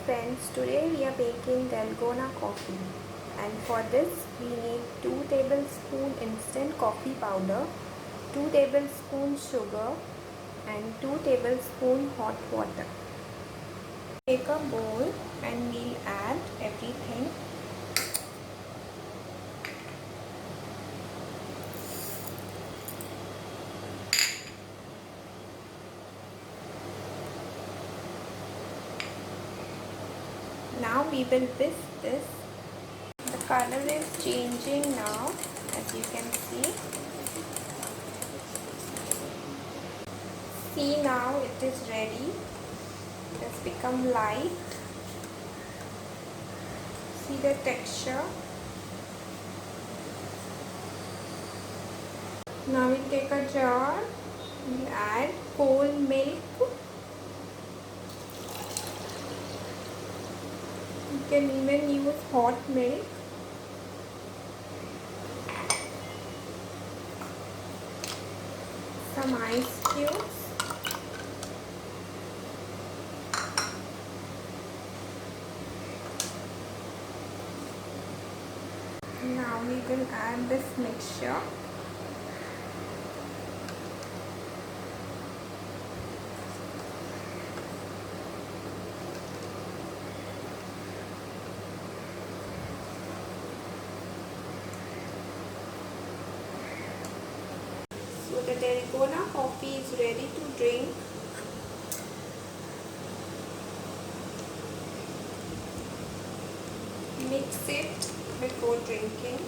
friends, today we are making Dalgona coffee, and for this we need 2 tablespoons instant coffee powder, 2 tablespoons sugar and 2 tablespoons hot water. Take a bowl and we'll add everything. Now we will whisk this. The color is changing now, as you can see. See, now it is ready. It has become light. See the texture. Now we'll take a jar. We'll add cold milk. You can even use hot milk. Some ice cubes. Now we will add this mixture. So the Dalgona coffee is ready to drink. Mix it before drinking.